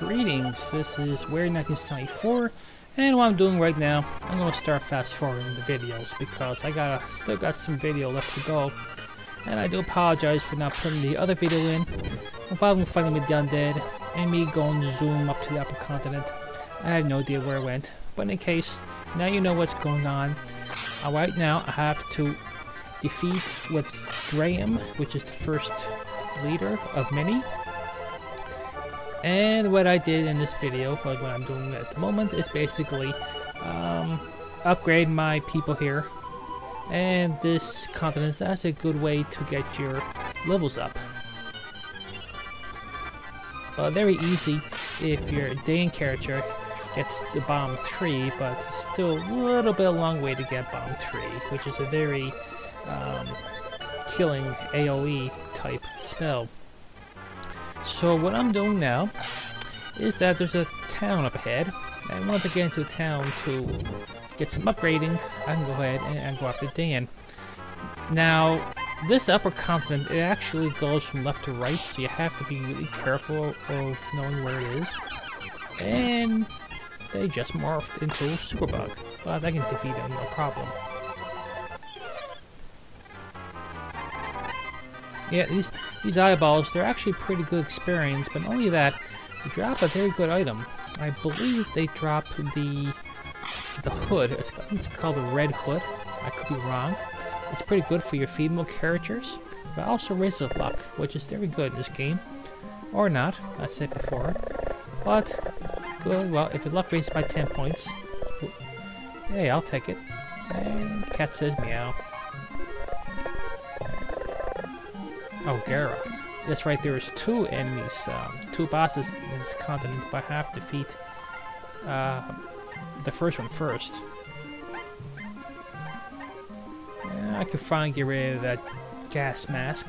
Greetings, this is Weird 1974, and what I'm doing right now, I'm going to start fast forwarding the videos because I still got some video left to go, and I do apologize for not putting the other video in involving fighting with the undead and me going to zoom up to the upper continent. I have no idea where it went, but in any case, now you know what's going on. Right now, I have to defeat what's Graham, which is the first leader of many. And what I did in this video, what I'm doing at the moment, is basically upgrade my people here. And this continent, that's a good way to get your levels up. Very easy if your Dane character gets the bomb 3, but still a little bit a long way to get bomb 3, which is a very killing AoE type spell. So what I'm doing now is that there's a town up ahead, and once I get into a town to get some upgrading, I can go ahead and go after Dan. Now, this upper continent, it actually goes from left to right, so you have to be really careful of knowing where it is. And they just morphed into Superbug, but I can defeat them, no problem. Yeah, these eyeballs, they're actually pretty good experience, but not only that, they drop a very good item. I believe they drop the hood. I think it's called the red hood. I could be wrong. It's pretty good for your female characters, but also raises luck, which is very good in this game. Or not, I said before. But, good, well, if the luck raises by 10 points, hey, I'll take it. And the cat says meow. Oh, Gara. That's right, there's 2 enemies, 2 bosses in this continent, but I have to defeat the first one first. I can finally get rid of that gas mask.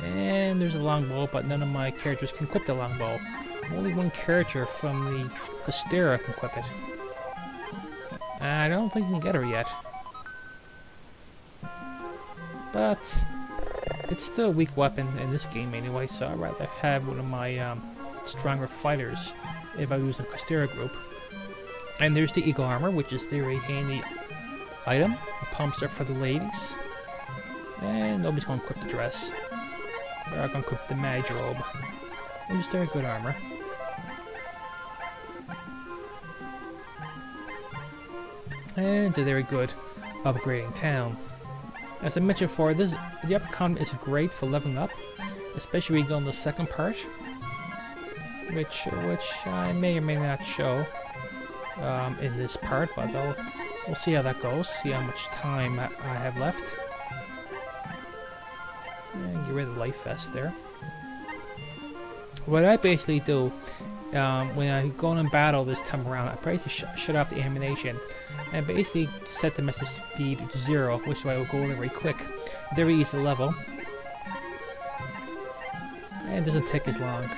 And there's a longbow, but none of my characters can equip the longbow. Only one character from the Castera can equip it. I don't think we can get her yet. But it's still a weak weapon in this game anyway, so I'd rather have one of my stronger fighters if I use a Castera group. And there's the eagle armor, which is a very handy item. The pumps are for the ladies. And nobody's going to equip the dress. They're going to equip the mage robe, which is very good armor. And it's a very good upgrading town. As I mentioned before, the upper continent is great for leveling up, especially when you go on the second part, which I may or may not show in this part, but we'll see how that goes, see how much time I have left. And get rid of the life vest there. What I basically do when I go in battle this time around, I basically shut off the animation and basically set the message speed to 0, which way I will go over very quick. Very easy to level. And it doesn't take as long.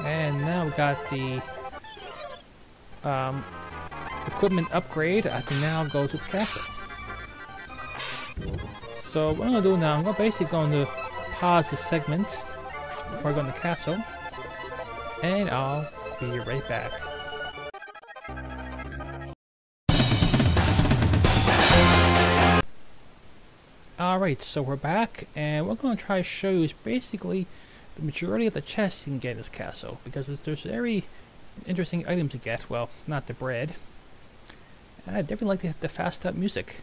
And now we got the equipment upgrade. I can now go to the castle. So what I'm going to do now, I'm basically going to pause the segment before I go in the castle. And I'll be right back. Alright, so we're back, and what I'm going to try to show you is basically the majority of the chests you can get in this castle, because there's very interesting items to get. Well, not the bread. And I definitely like the fast up music.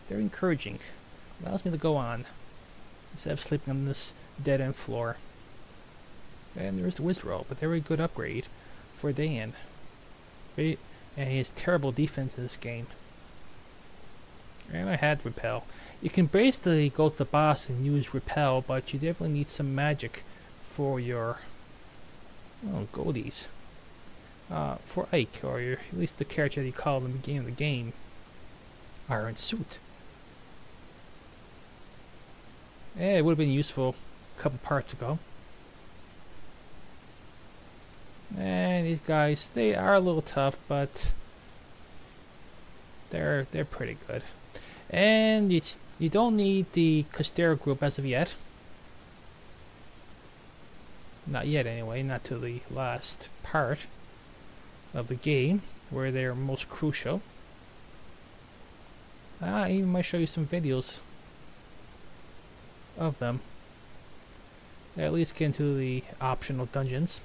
Very encouraging. Allows me to go on instead of sleeping on this dead end floor. And there's the wizard robe, a very good upgrade for Dan. And he has terrible defense in this game. And I had repel. You can basically go to the boss and use repel, but you definitely need some magic for your goldies. For Ike, or at least the character that you call in the beginning of the game. Iron suit. Yeah, it would have been useful a couple parts ago. And these guys, they are a little tough, but they're pretty good. And you don't need the Castera group as of yet. Not yet anyway, not to the last part of the game where they're most crucial. I even might show you some videos of them. At least get into the optional dungeons.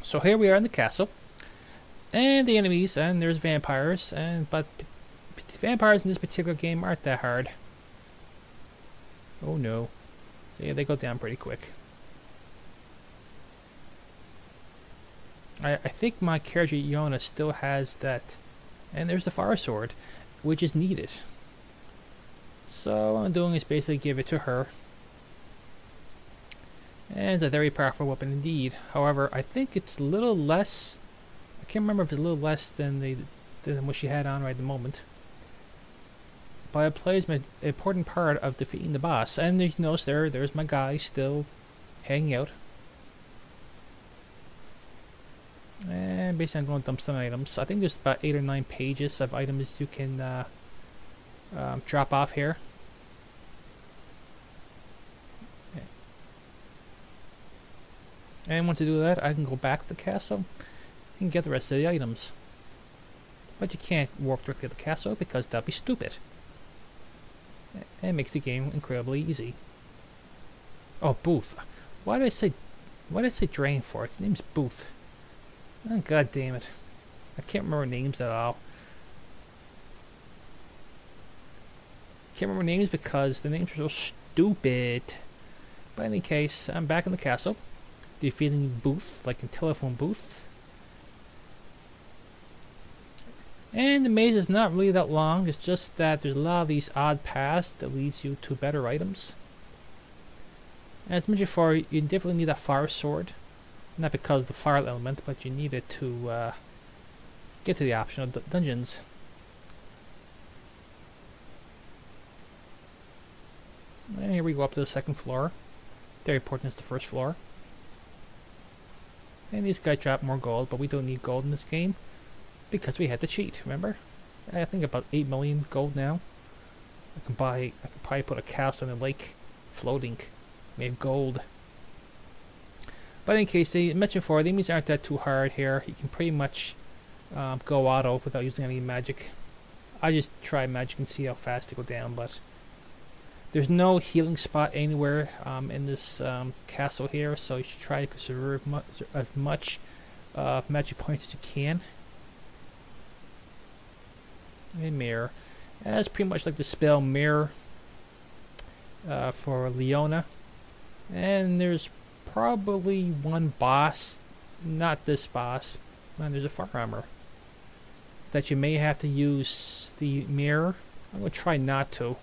So here we are in the castle. And the enemies, and there's vampires, but vampires in this particular game aren't that hard. Oh no. So yeah, they go down pretty quick. I think my character Yona still has that, and there's the fire sword, which is needed. So what I'm doing is basically give it to her. And it's a very powerful weapon indeed. However, I think it's a little less, I can't remember if it's a little less than what she had on right at the moment. But it plays an important part of defeating the boss. And you notice there's my guy still hanging out. And basically I'm going to dump some items. I think there's about 8 or 9 pages of items you can drop off here. Okay. And once I do that, I can go back to the castle and get the rest of the items. But you can't walk directly to the castle because that'd be stupid. And it makes the game incredibly easy. Oh, Booth. Why did I say Drain for? Its name's Booth. Oh, god damn it. I can't remember names at all. Can't remember names because the names are so stupid. But in any case, I'm back in the castle. Defeating Booth, like in Telephone Booth. And the maze is not really that long. It's just that there's a lot of these odd paths that leads you to better items. As mentioned before, you definitely need a fire sword. Not because of the fire element, but you need it to get to the optional dungeons. And here we go up to the second floor. Very important is the first floor. And these guys drop more gold, but we don't need gold in this game because we had to cheat, remember? I think about 8 million gold now. I can probably put a castle in a lake floating made of gold. But in case, they mentioned before, the enemies aren't that too hard here. You can pretty much go auto without using any magic. I just try magic and see how fast they go down, but there's no healing spot anywhere in this castle here, so you should try to conserve as much magic points as you can. A mirror. That's pretty much like the spell Mirror for Leona. And there's probably one boss, not this boss, and there's a fire armor that you may have to use the mirror. I'm going to try not to,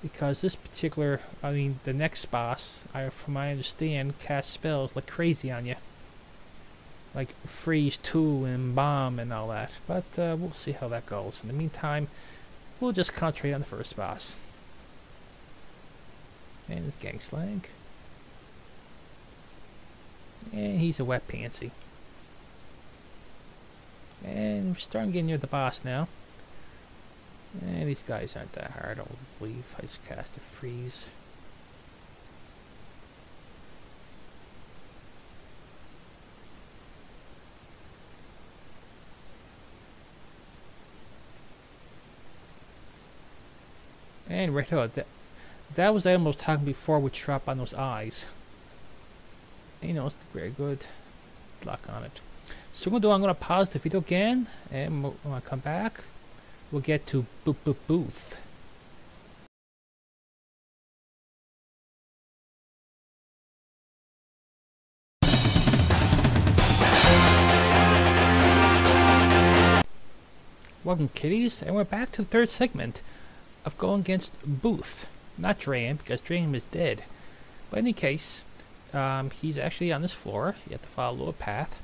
because this particular, the next boss, from what I understand, casts spells like crazy on you, like freeze 2 and bomb and all that, but we'll see how that goes. In the meantime, we'll just concentrate on the first boss. And it's Gangslag. And he's a wet pansy. And we're starting to get near the boss now. And these guys aren't that hard, I don't believe. I just cast a freeze. And right out, that was the item I was talking before, which drop on those eyes. You know, it's very good luck on it. So what I'm going to pause the video again, and when I come back, we'll get to Booth. Welcome, kiddies, and we're back to the third segment of going against Booth. Not Drain, because Drain is dead. But in any case, he's actually on this floor. You have to follow a little path.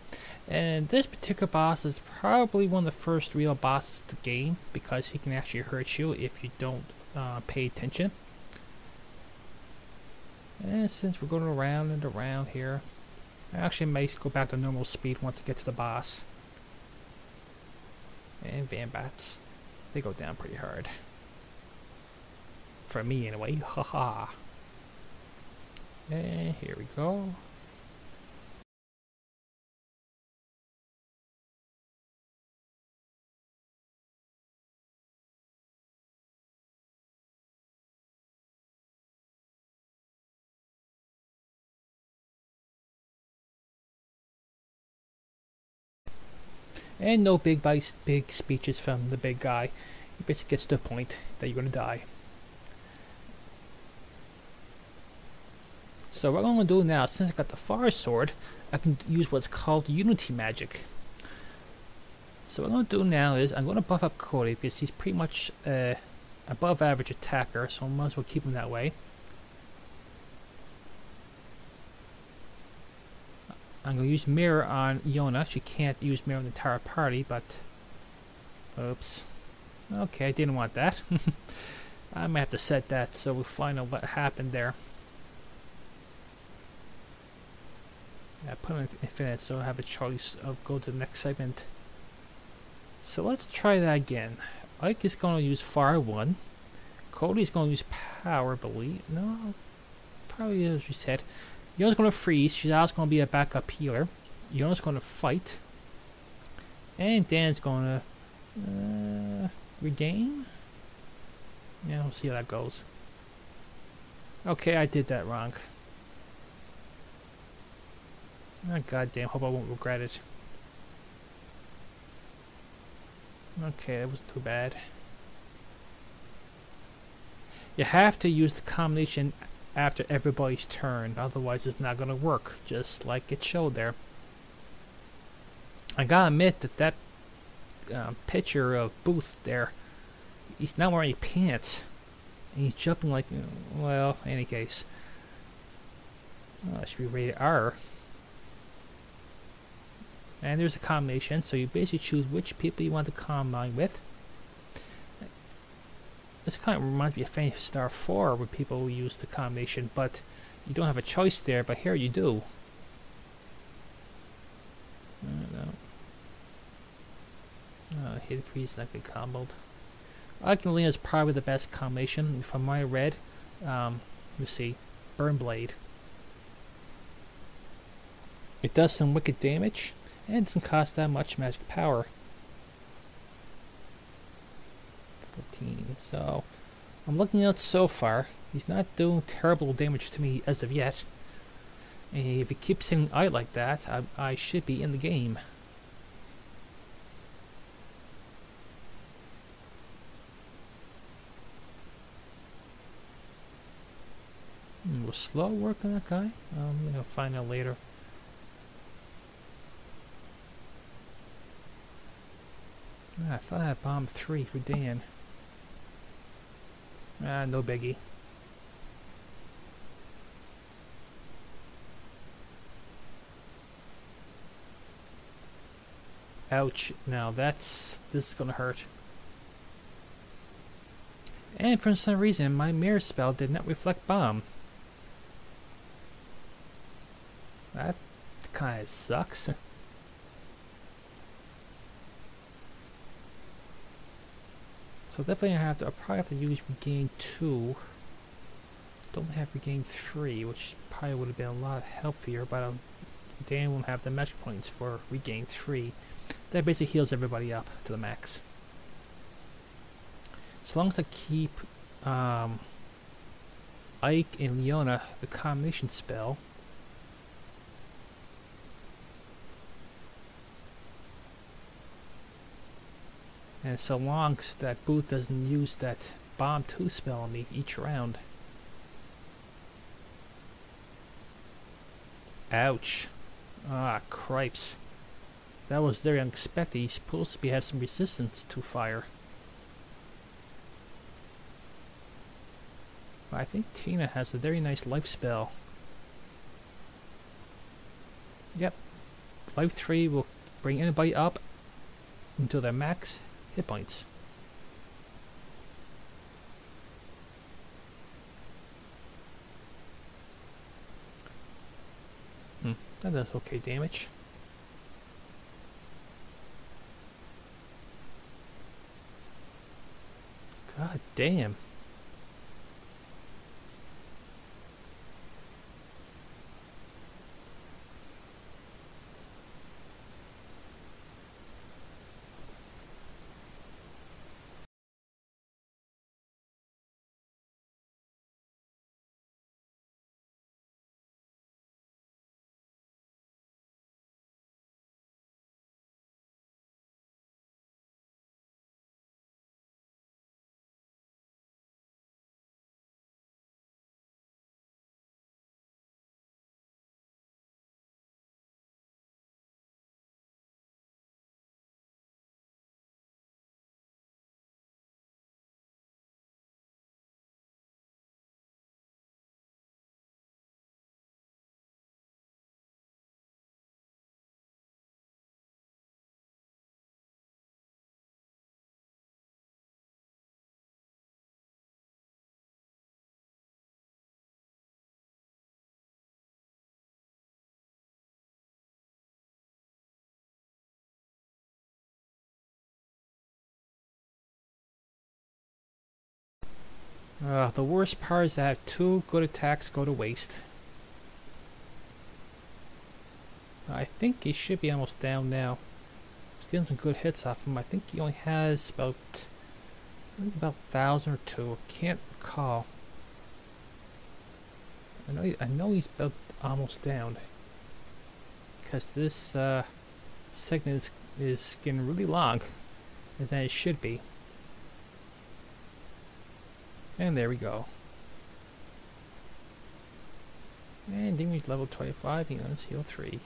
And this particular boss is probably one of the first real bosses of the game, because he can actually hurt you if you don't pay attention. And since we're going around and around here, I actually may go back to normal speed once I get to the boss. And Vambats, they go down pretty hard. For me anyway, haha. And here we go. And no big speeches from the big guy. He basically gets to the point that you're going to die. So what I'm going to do now, since I got the fire sword, I can use what's called unity magic. So what I'm going to do now is I'm going to buff up Cody because he's pretty much above average attacker, so I might as well keep him that way. I'm going to use Mirror on Iona. She can't use Mirror on the entire party, but... Oops. Okay, I didn't want that. I might have to set that so we'll find out what happened there. Yeah, put on Infinite so I have a choice of go to the next segment. So let's try that again. Ike is going to use Fire 1. Cody's going to use Power, believe. No, probably as we said. Yona's going to freeze. She's also going to be a backup healer. Yona's going to fight. And Dan's going to regain. Yeah, we'll see how that goes. Okay, I did that wrong. Oh, goddamn, hope I won't regret it. Okay, that wasn't too bad. You have to use the combination after everybody's turn, otherwise it's not going to work, just like it showed there. I gotta admit that picture of Booth there, he's not wearing any pants, and he's jumping like, well, in any case. It should be rated R. And there's a combination, so you basically choose which people you want to combine with. This kind of reminds me of Phantasy Star 4, where people use the combination, but you don't have a choice there, but here you do. Hidden Freeze not get comboed. Alkalina is probably the best combination. If I'm my red, let's see, Burn Blade. It does some wicked damage, and it doesn't cost that much magic power. 14. So I'm looking at so far. He's not doing terrible damage to me as of yet. And if he keeps hitting I like that, I should be in the game. We'll slow work on that guy. I'm gonna find out later. I thought I had bomb 3 for Dan. No biggie. Ouch. Now this is gonna hurt. And for some reason my mirror spell did not reflect bomb. That kinda sucks. So definitely I'll probably have to use Regain 2. Don't have Regain 3, which probably would have been a lot healthier, but Dan won't have the magic points for Regain 3. That basically heals everybody up to the max. As long as I keep Ike and Leona the combination spell. And so long as that Booth doesn't use that Bomb 2 spell on me each round. Ouch. Ah, cripes. That was very unexpected. He's supposed to have some resistance to fire. I think Tina has a very nice life spell. Yep. Life 3 will bring anybody up until their max hit points. That does okay damage. God damn. The worst part is that 2 good attacks go to waste. I think he should be almost down now. Just getting some good hits off him. I think he only has about 1,000 or 2. I can't recall. I know he's about almost down. Because this segment is getting really long. As than it should be. And there we go. And damage level 25, he learns heal 3.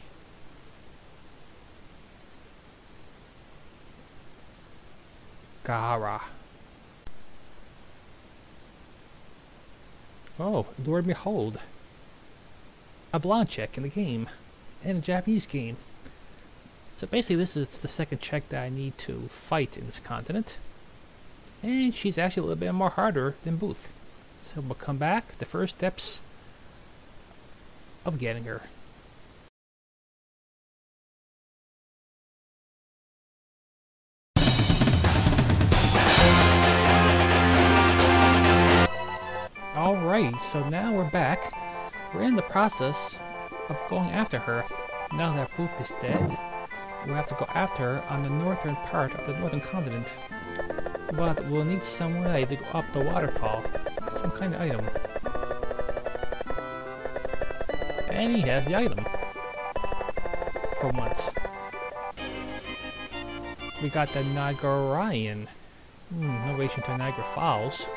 Gara. Oh, Lord behold. A blonde chick in the game. In a Japanese game. So basically this is the second chick that I need to fight in this continent. And she's actually a little bit more harder than Booth. So we'll come back, the first steps of getting her. Alright, so now we're back. We're in the process of going after her. Now that Booth is dead, we have to go after her on the northern part of the northern continent. But we'll need some way to go up the waterfall. Some kind of item. And he has the item. For once. We got the Nigerian. No relation to Niagara Falls.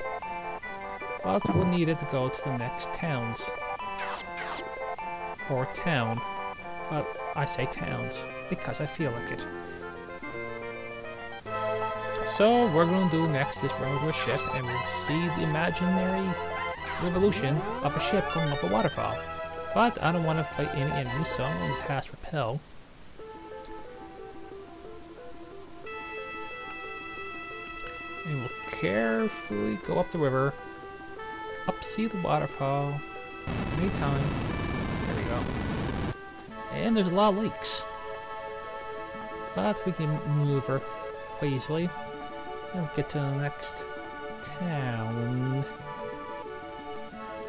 But we'll need it to go to the next towns. Or town. But I say towns because I feel like it. So what we're going to do next is run over a ship and we'll see the imaginary revolution of a ship going up a waterfall. But I don't want to fight any enemies, so I'm going to cast Repel. And we'll carefully go up the river, up see the waterfall, anytime. There we go. And there's a lot of lakes. But we can maneuver quite easily. And we'll get to the next town.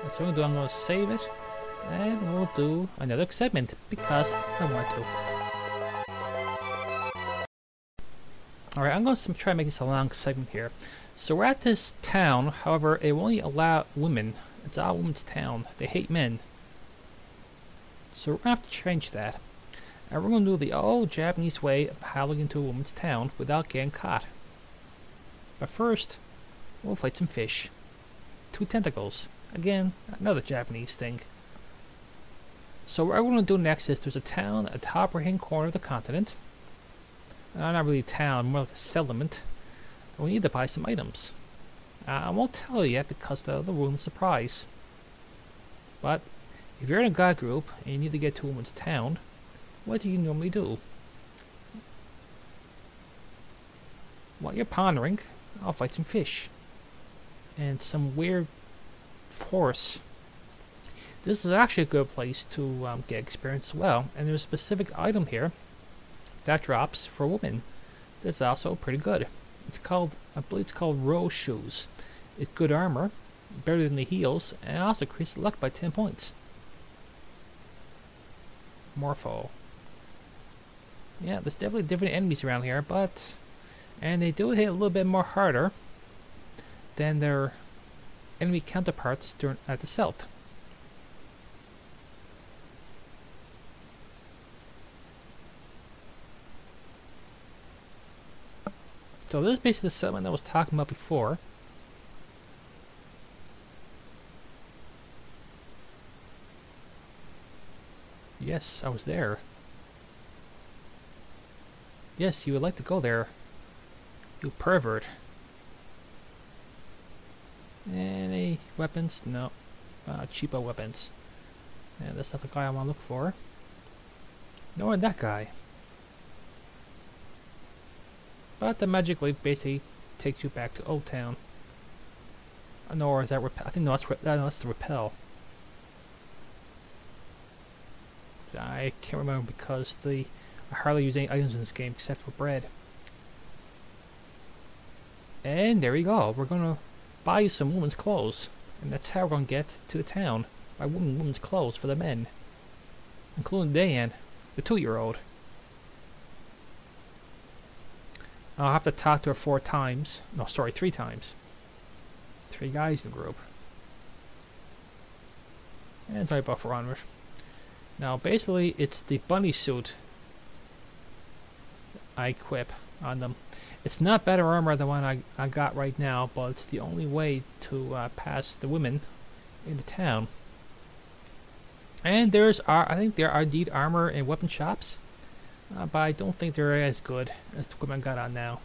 That's what we'll do. I'm going to save it. And we'll do another segment because I want to. Alright, I'm going to try to make this a long segment here. So we're at this town, however, it will only allow women. It's all women's town. They hate men. So we're going to have to change that. And we're going to do the old Japanese way of howling into a woman's town without getting caught. But first, we'll fight some fish. 2 tentacles. Again, another Japanese thing. So what we're going to do next is there's a town at the top right hand corner of the continent. Not really a town, more like a settlement. And we need to buy some items. I won't tell you yet because the room is a surprise. But if you're in a god group and you need to get to a woman's town, what do you normally do? While you're pondering, I'll fight some fish. And some weird force. This is actually a good place to get experience as well. And there's a specific item here that drops for women. That's also pretty good. It's called, I believe it's called Rose Shoes. It's good armor, better than the heels, and it also increases luck by 10 points. Morpho. Yeah, there's definitely different enemies around here, but... And they do hit a little bit more harder than their enemy counterparts at the south. So this is basically the settlement I was talking about before. Yes, I was there. Yes, you would like to go there. You pervert. Any weapons? No. Cheapo weapons. Yeah, that's not the guy I want to look for. Nor that guy. But the magic leap basically takes you back to Old Town. Nor is that repel? I think no, that's the repel. I can't remember because I hardly use any items in this game except for bread. And there we go. We're gonna buy you some women's clothes. And that's how we're going to get to the town. By women's clothes for the men. Including Diane, the 2-year-old. I'll have to talk to her 4 times. No, sorry, 3 times. 3 guys in the group. And sorry about for onward. Now, basically, it's the bunny suit I equip on them. It's not better armor than one I got right now, but it's the only way to pass the women into town. And I think there are indeed armor and weapon shops, but I don't think they're as good as the equipment I got on now.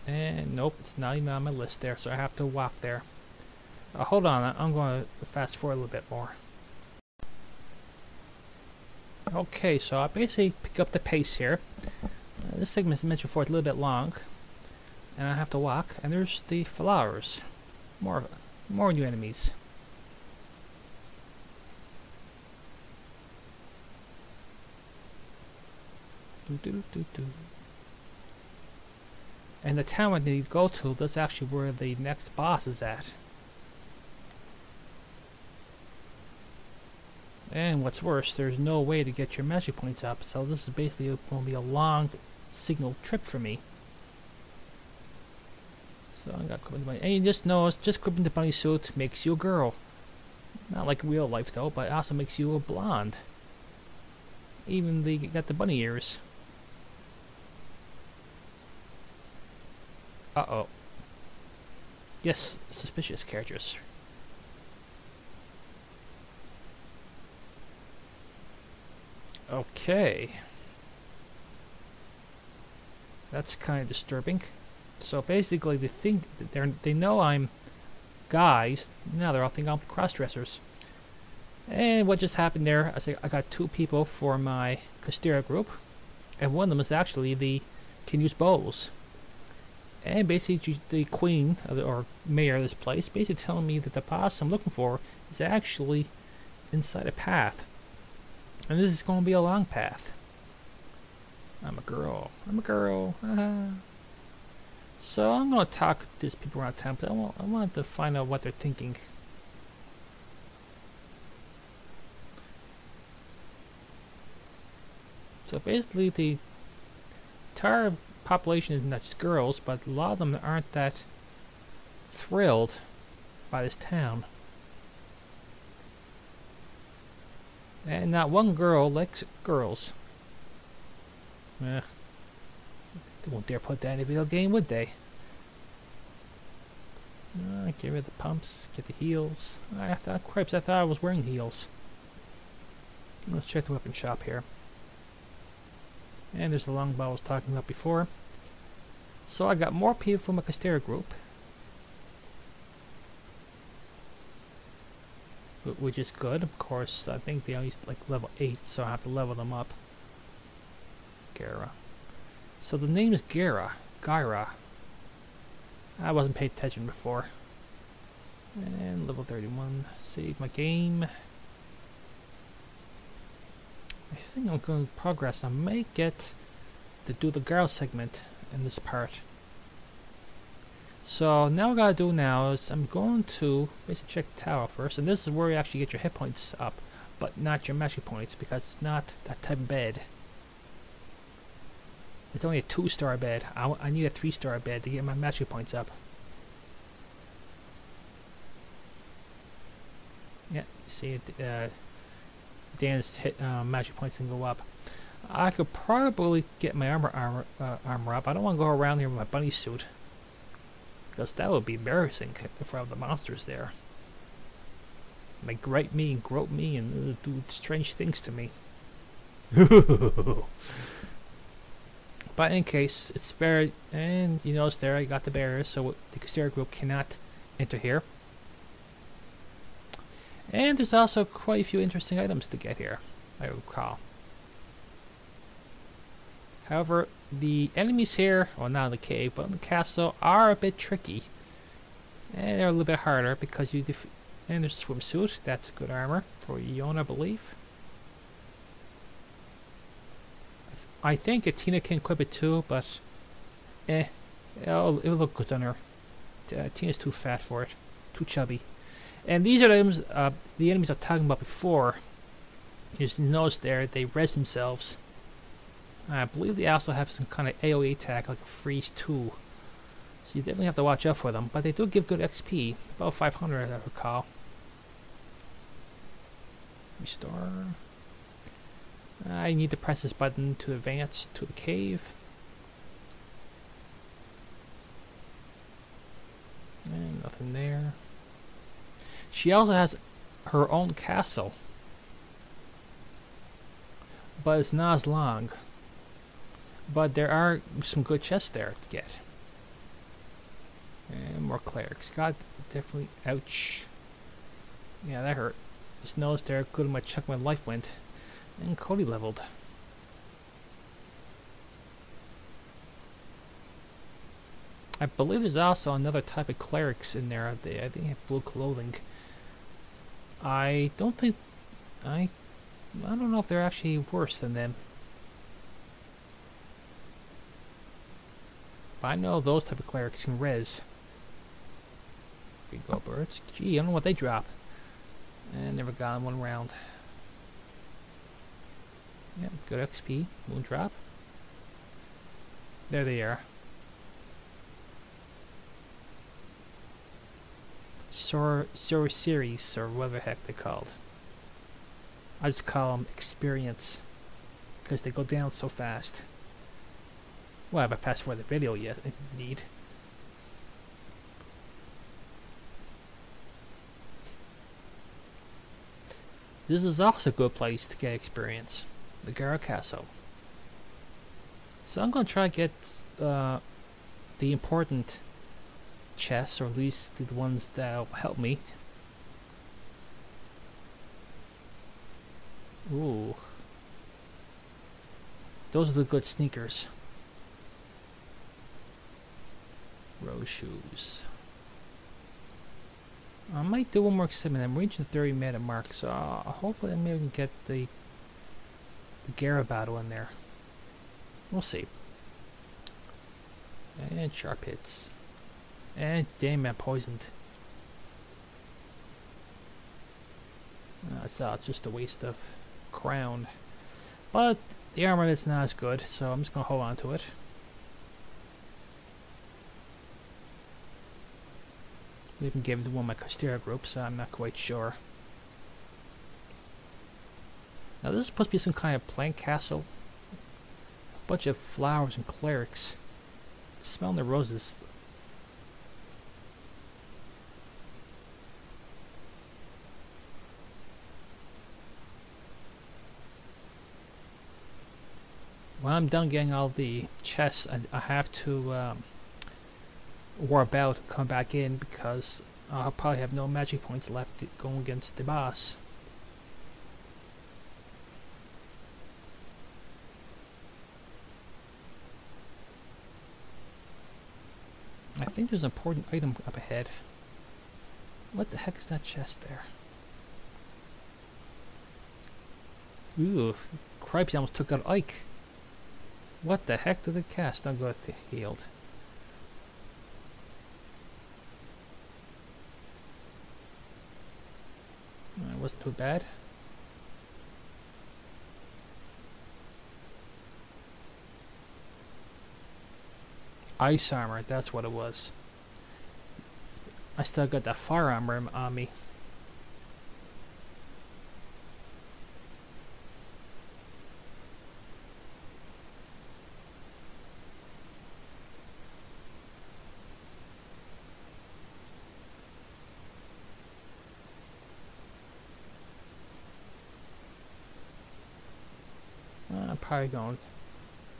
And nope, it's not even on my list there, so I have to walk there. Hold on, I'm going to fast forward a little bit more. Okay, so I basically pick up the pace here. This segment is mentioned before, it's a little bit long, and I have to walk. And there's the flowers, more new enemies. And the town I need to go to, that's actually where the next boss is at. And what's worse, there's no way to get your magic points up, so this is basically going to be a long signal trip for me. So I got equipping the bunny, and you just notice, just equipping the bunny suit makes you a girl. Not like real life though, but it also makes you a blonde. Even you got the bunny ears. Uh-oh. Yes, suspicious characters. Okay. That's kind of disturbing. So basically, they know I'm guys. Now they're all thinking I'm cross-dressers. And what just happened there? I got 2 people for my Castera group, and one of them is actually the can use bows. And basically, the queen or mayor of this place basically telling me that the boss I'm looking for is actually inside a path. And this is going to be a long path. I'm a girl. I'm a girl. So I'm going to talk to these people around town, but I want to find out what they're thinking. So basically, the entire population is not just girls, but a lot of them aren't that thrilled by this town. And not one girl likes girls. They won't dare put that in a video game, would they? Get rid of the pumps, get the heels. Cripes, I thought I was wearing heels. Let's check the weapon shop here. And there's the longbow I was talking about before. So I got more people from a Castera group, which is good. Of course, I think they only like level 8, so I have to level them up. Gara. So the name is Gara. I wasn't paying attention before. And level 31. Save my game. I think I'm going to progress. I may get to do the girl segment in this part. So now what I gotta do now is I'm going to basically check the tower first, and this is where you actually get your hit points up, but not your magic points, because it's not that type of bed. It's only a 2-star bed. I need a 3-star bed to get my magic points up. Yeah, see it. Dan's hit magic points can go up. I could probably get my armor up. I don't want to go around here with my bunny suit, because that would be embarrassing if I have the monsters there. They might gripe me and grope me and do strange things to me. But in case, it's buried, and you notice there I got the barriers, so the Castera group cannot enter here. And there's also quite a few interesting items to get here, I recall. However, the enemies here, well, not in the cave, but in the castle, are a bit tricky. And they're a little bit harder because you and there's a swimsuit. That's good armor for Yona, I believe. I think Athena can equip it too, but It'll look good on her. Tina's too fat for it. Too chubby. And these are the items, the enemies I was talking about before. You just notice there, they res themselves. I believe they also have some kind of AoE attack, like a freeze too. So you definitely have to watch out for them. But they do give good XP. About 500 as I recall. Restore. I need to press this button to advance to the cave. And nothing there. She also has her own castle. But it's not as long. But there are some good chests there to get. And more clerics. God, definitely. Ouch. Yeah, that hurt. Just noticed there, good my chunk of my life went. And Cody leveled. I believe there's also another type of clerics in there. I think they have blue clothing. I don't think... I don't know if they're actually worse than them. But I know those type of clerics can res. Here you go, birds. Gee, I don't know what they drop. And never got in one round. Yeah, good XP. Moon drop. There they are. Series, or whatever the heck they're called. I just call them experience. Because they go down so fast. Well, I haven't fast forwarded the video yet, indeed. This is also a good place to get experience. The Gara Castle. So I'm going to try to get the important chests, or at least the ones that will help me. Ooh. Those are the good sneakers. Rose shoes. I might do one more experiment. I'm reaching the 30-minute mark, so hopefully I maybe can get the Gara battle in there. We'll see. And sharp hits. And damn, I'm poisoned. It's just a waste of crown. But the armor is not as good, so I'm just gonna hold on to it. We even gave it to one of my Costera groups, I'm not quite sure. Now this is supposed to be some kind of plant castle. A bunch of flowers and clerics. Smelling the roses. When I'm done getting all the chests, I have to warp out and come back in, because I'll probably have no magic points left going against the boss. I think there's an important item up ahead. What the heck is that chest there? Ooh, cripes, I almost took out Ike. What the heck did it cast? I'll go to healed. It wasn't too bad. Ice armor, that's what it was. I still got that fire armor on me. I'm probably going to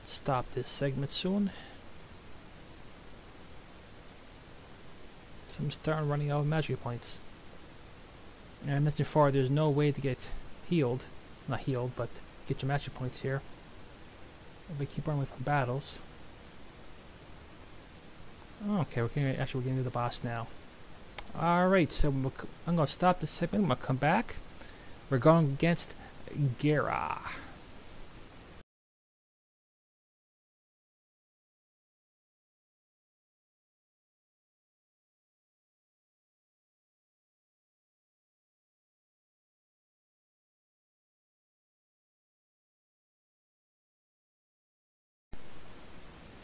stop this segment soon. So I'm starting running out of magic points. And I mentioned before, there's no way to get healed. Not healed, but get your magic points here. If we keep running away from battles. Okay, we're getting to the boss now. Alright, so I'm going to stop this segment. I'm going to come back. We're going against Gara.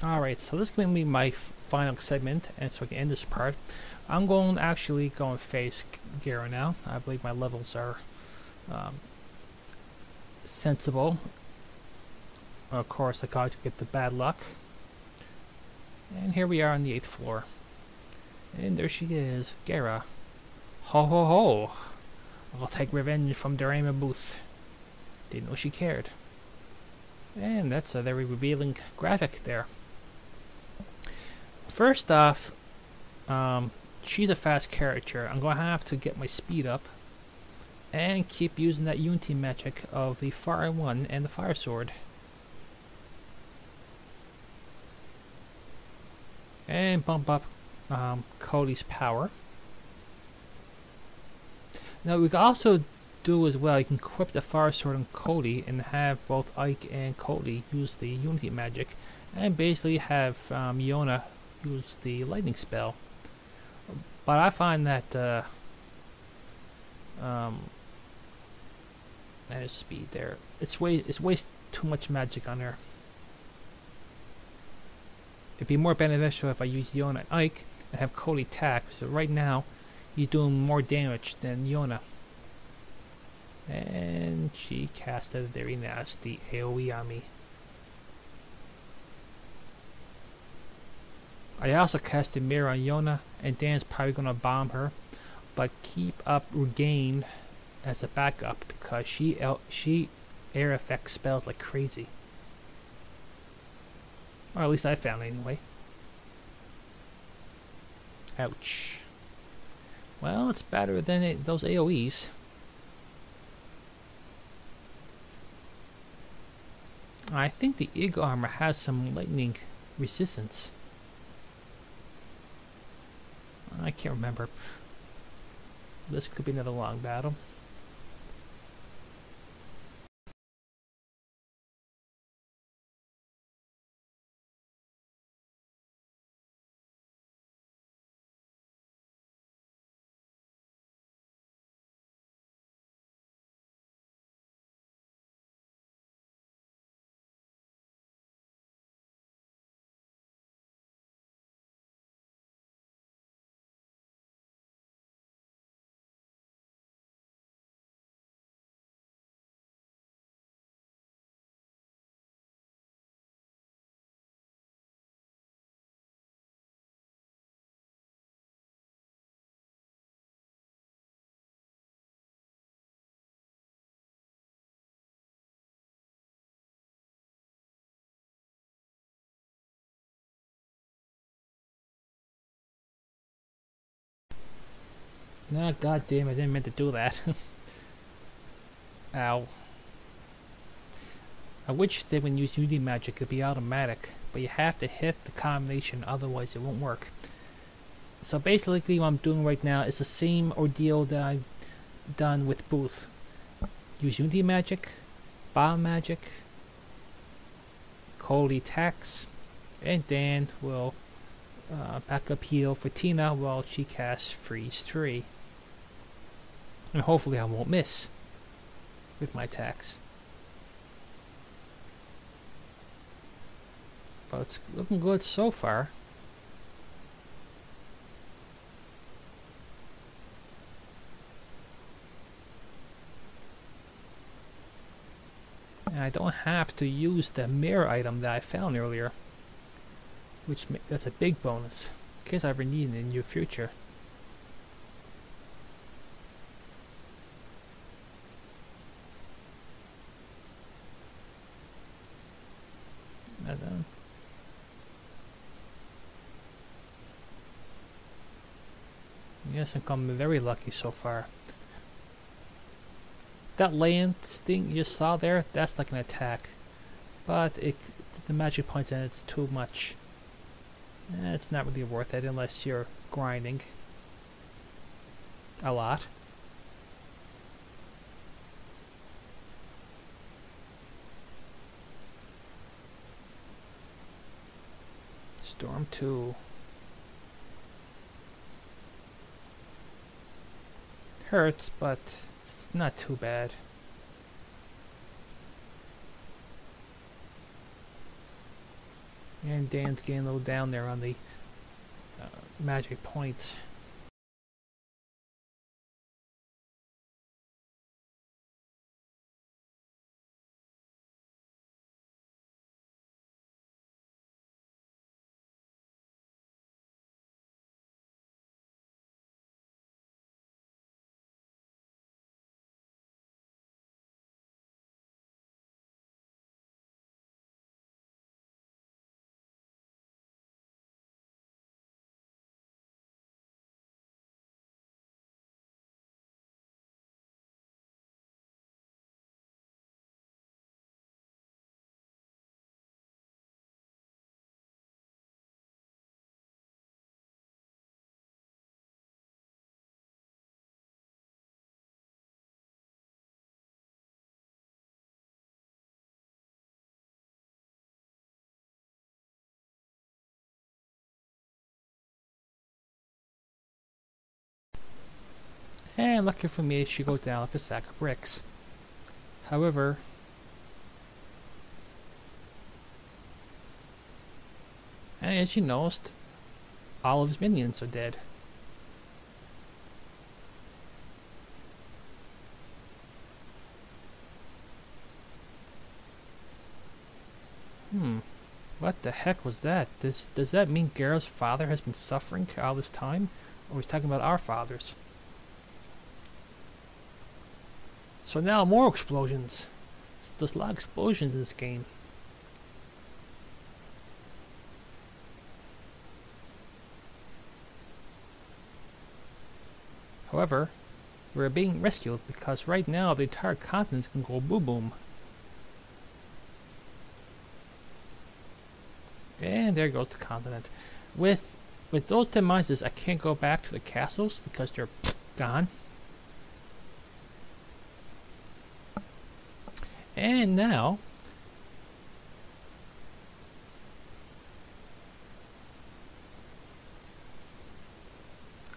Alright, so this is going to be my final segment, and so I can end this part. I'm going to actually go and face Gara now. I believe my levels are sensible. Of course, I got to get the bad luck. And here we are on the 8th floor. And there she is, Gara. Ho ho ho! I'll take revenge from Infiltrating Booth. Didn't know she cared. And that's a very revealing graphic there. First off, she's a fast character. I'm going to have to get my speed up and keep using that Unity magic of the Fire 1 and the Fire Sword. And bump up Cody's power. Now we can also do as well, you can equip the Fire Sword on Cody and have both Ike and Cody use the Unity magic, and basically have Yona use the lightning spell. But I find that there's speed there. It's way too much magic on her. It'd be more beneficial if I use Yona and Ike and have Cody attack. So right now, he's doing more damage than Yona. And she casted a very nasty AoE on me. I also casted Mirror on Yona, and Dan's probably gonna bomb her, but keep up Regain as a backup because she air effects spells like crazy. Or at least I found it anyway. Ouch. Well, it's better than those AoEs. I think the Eagle armor has some lightning resistance. I can't remember. This could be another long battle. Nah, goddamn! I didn't mean to do that. Ow. I wish they would use Unity magic, it could be automatic, but you have to hit the combination, otherwise it won't work. So basically what I'm doing right now is the same ordeal that I've done with Booth. Use Unity magic, bomb magic, Cody attacks, and Dan will back up heal for Tina while she casts Freeze 3. And hopefully I won't miss with my attacks. But it's looking good so far. And I don't have to use the mirror item that I found earlier, which that's a big bonus in case I ever need it in the near future. Yes, I'm coming very lucky so far. That land thing you just saw there, that's like an attack. But the magic points in it's too much. It's not really worth it unless you're grinding a lot. Storm 2. Hurts, but it's not too bad. And Dan's getting a little down there on the magic points. And lucky for me, she goes down like a sack of bricks. However, and as you noticed, all of his minions are dead. What the heck was that? Does that mean Gara's father has been suffering all this time? Or he's talking about our fathers? So now more explosions. There's a lot of explosions in this game. However, we're being rescued because right now the entire continent can go boom boom. And there goes the continent. With those demises, I can't go back to the castles because they're gone. And now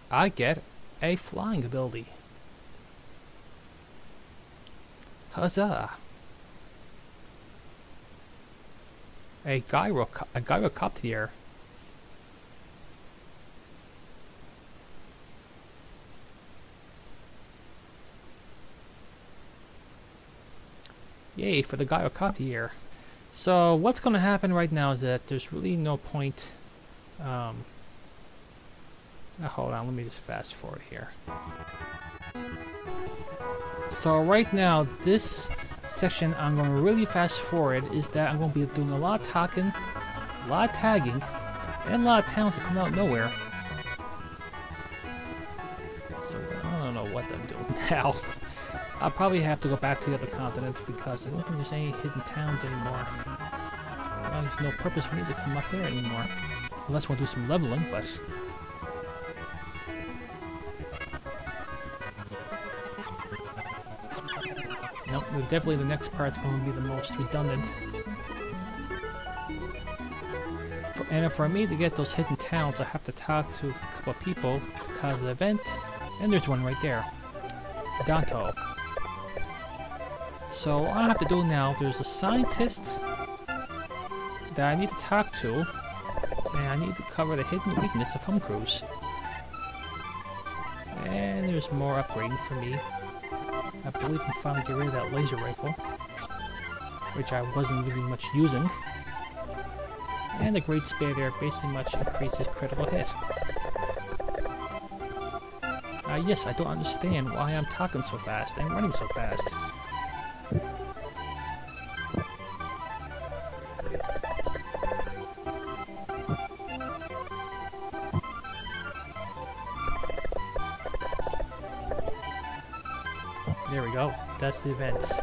I get a flying ability. Huzzah! A gyrocopter. Yay for the gyrocopter. So what's going to happen right now is that there's really no point. Hold on, let me just fast forward here. So right now, this section I'm going to really fast forward is that I'm going to be doing a lot of talking, a lot of tagging, and a lot of towns that come out of nowhere. So I don't know what I'm doing now. I'll probably have to go back to the other continent because I don't think there's any hidden towns anymore. Well, there's no purpose for me to come up there anymore. Unless we'll do some leveling, but... Nope, definitely the next part's going to be the most redundant. And for me to get those hidden towns, I have to talk to a couple of people because of the event. And there's one right there. Danto. So all I have to do now, there's a scientist that I need to talk to, and I need to cover the hidden weakness of home crews. And there's more upgrading for me. I believe I can finally get rid of that laser rifle, which I wasn't really much using. And the Great Spear there basically much increases critical hit. Yes, I don't understand why I'm talking so fast and running so fast. There we go. That's the events.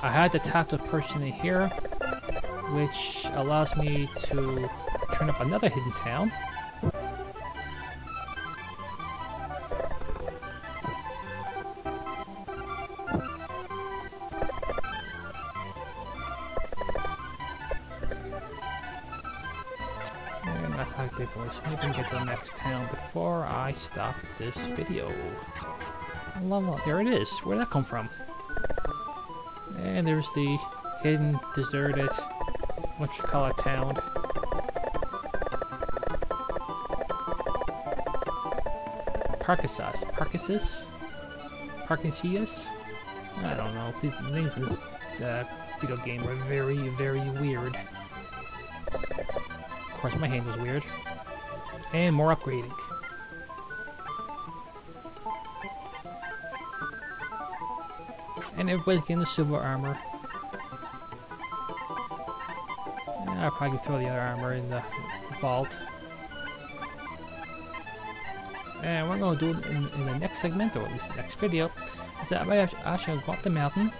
I had to talk to a person in here, which allows me to turn up another hidden town. And that's how differently. So maybe we can get to the next town before I stop this video. There it is. Where'd that come from? And there's the hidden, deserted, what you call it, town. Parkisus? I don't know. The names of this video game are very, very weird. Of course, my hand was weird. And more upgrading. And everybody's getting the silver armor. I'll probably throw the other armor in the vault. And what we're going to do in the next segment, or at least the next video, is that I actually go up the mountain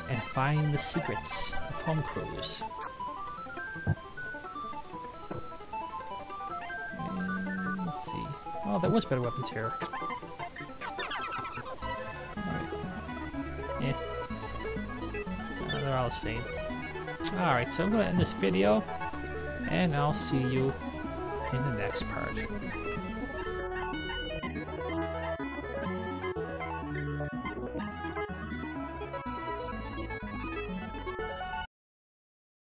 and find the secrets of home crews. And let's see. Oh, there was better weapons here. Alright. Yeah. They're all the same. Alright, so I'm going to end this video, and I'll see you in the next part.